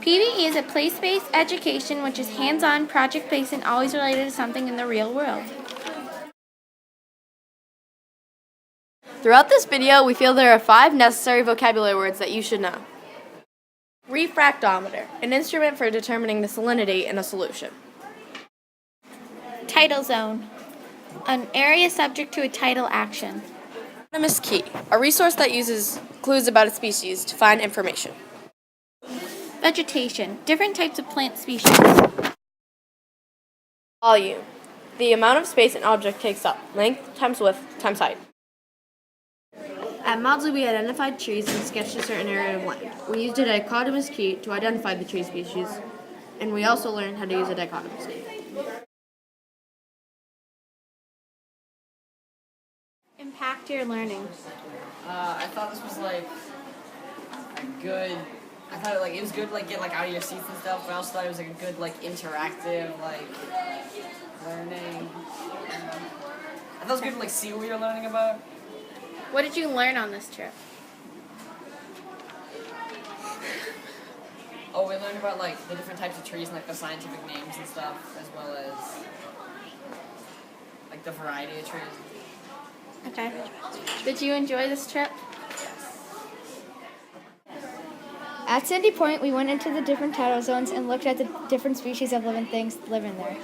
PBE is a place-based education which is hands-on, project-based, and always related to something in the real world. Throughout this video, we feel there are 5 necessary vocabulary words that you should know. Refractometer, an instrument for determining the salinity in a solution. Tidal zone, an area subject to a tidal action. Anonymous key, a resource that uses clues about a species to find information. Vegetation, different types of plant species. Volume, the amount of space an object takes up, length times width times height. At Maudsley, we identified trees and sketched a certain area of land. We used a dichotomous key to identify the tree species, and we also learned how to use a dichotomous key. Impact your learning. I thought this was like a good. I thought it was good get out of your seats and stuff. But I also thought it was like a good interactive learning. I thought it was good to see what you're learning about. What did you learn on this trip? Oh, we learned about the different types of trees and the scientific names and stuff, as well as the variety of trees. Okay. Did you enjoy this trip? At Sandy Point, we went into the different tidal zones and looked at the different species of living things living there.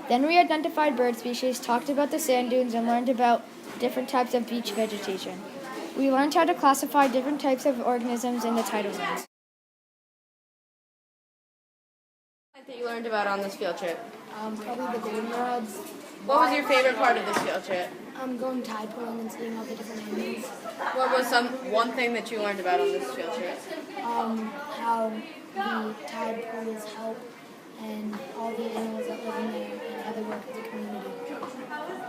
Then we identified bird species, talked about the sand dunes, and learned about different types of beach vegetation. We learned how to classify different types of organisms in the tidal zones. What that you learned about on this field trip? Probably the golden rods. What was your favorite part of this field trip? Going tide pooling and seeing all the different animals. What was one thing that you learned about on this field trip? How the tide pools help and all the animals that live in there and how they work as a community.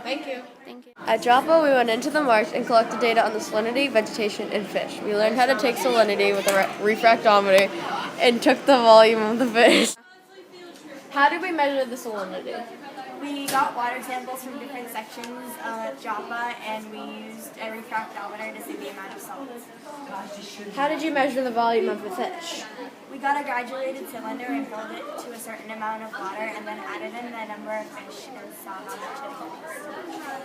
Thank you. Thank you. At Joppa, we went into the marsh and collected data on the salinity, vegetation, and fish. We learned how to take salinity with a refractometer and took the volume of the fish. How did we measure the salinity? We got water samples from different sections of Joppa, and we used a refractometer to see the amount of salt. How did you measure the volume of the fish? We got a graduated cylinder and filled it to a certain amount of water, and then added in the number of fish and saw how much it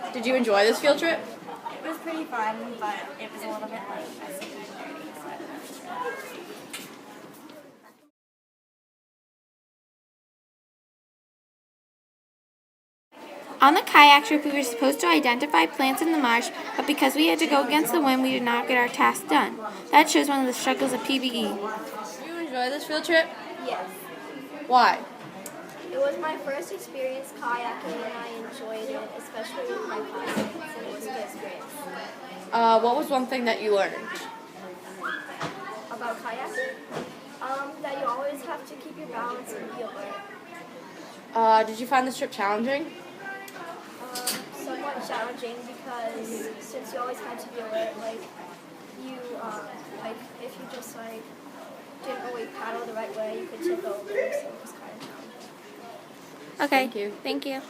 increased. Did you enjoy this field trip? It was pretty fun, but it was a little bit messy and dirty, so I don't know. On the kayak trip, we were supposed to identify plants in the marsh, but because we had to go against the wind, we did not get our task done. That shows one of the struggles of PBE. Did you enjoy this field trip? Yes. Why? It was my first experience kayaking and I enjoyed it, especially with my classmates, and it was a good experience. What was one thing that you learned? About kayaking? That you always have to keep your balance and be alert. Did you find this trip challenging? Somewhat challenging because since you always had to be alert, if you just didn't always paddle the right way, you could tip over, so it was kind of challenging. Okay. Thank you.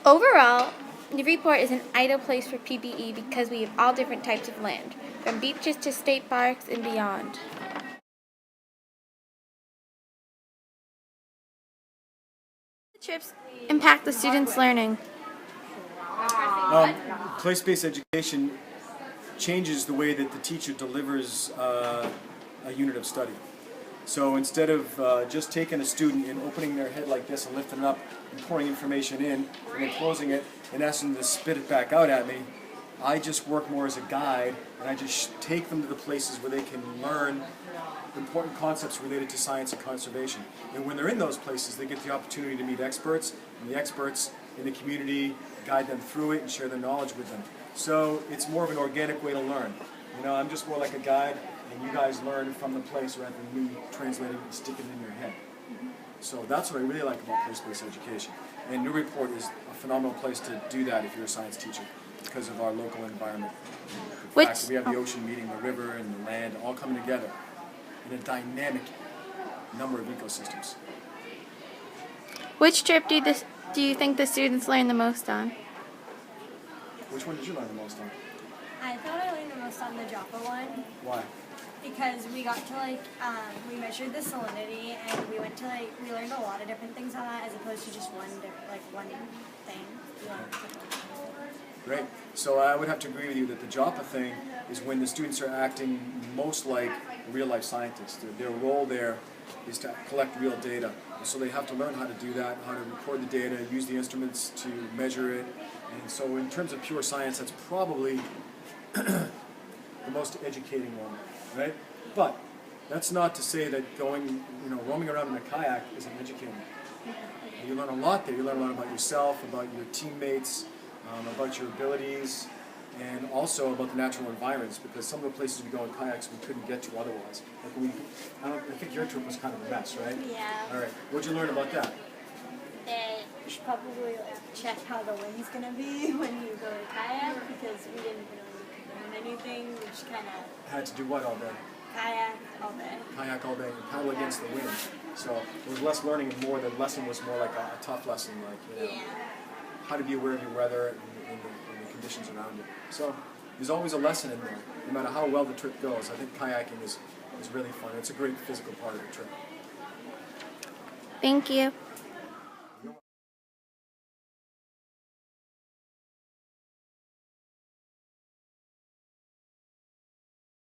Overall, Newburyport is an ideal place for PBE because we have all different types of land, from beaches to state parks and beyond. Trips impact the students' learning. Place-based education changes the way that the teacher delivers a unit of study. So instead of just taking a student and opening their head like this and lifting it up and pouring information in and then closing it and asking them to spit it back out at me, I just work more as a guide, and I just take them to the places where they can learn important concepts related to science and conservation. And when they're in those places, they get the opportunity to meet experts, and the experts in the community guide them through it and share their knowledge with them. So it's more of an organic way to learn. I'm just more like a guide, and you guys learn from the place rather than me translating and sticking it in your head. So that's what I really like about place-based education. And Newburyport is a phenomenal place to do that if you're a science teacher, because of our local environment. The fact that we have the ocean meeting the river and the land all coming together in a dynamic number of ecosystems. Which trip do you think the students learned the most on? Which one did you learn the most on? I thought I learned the most on the Joppa one. Why? because we got to we measured the salinity and we went to we learned a lot of different things on that as opposed to just one thing. We learned Great. So I would have to agree with you that the JAPA thing is when the students are acting most like real-life scientists. Their role there is to collect real data. And so they have to learn how to do that, how to record the data, use the instruments to measure it. And so in terms of pure science, that's probably the most educating one, right? But that's not to say that roaming around in a kayak isn't educating. You learn a lot there. You learn a lot about yourself, about your teammates, about your abilities, and also about the natural environments, because some of the places we go in kayaks we couldn't get to otherwise. I think your trip was kind of a mess, right? Yeah. All right. What'd you learn about that? That you should probably check how the wind's gonna be when you go to kayak because we didn't really learn anything. We just kind of Had to do what all day? kayak all day. Kayak all day and paddle against the wind. So it was less learning and more. The lesson was more like a tough lesson, how to be aware of your weather and the conditions around you. So there's always a lesson in there, no matter how well the trip goes. I think kayaking is really fun. It's a great physical part of the trip. Thank you.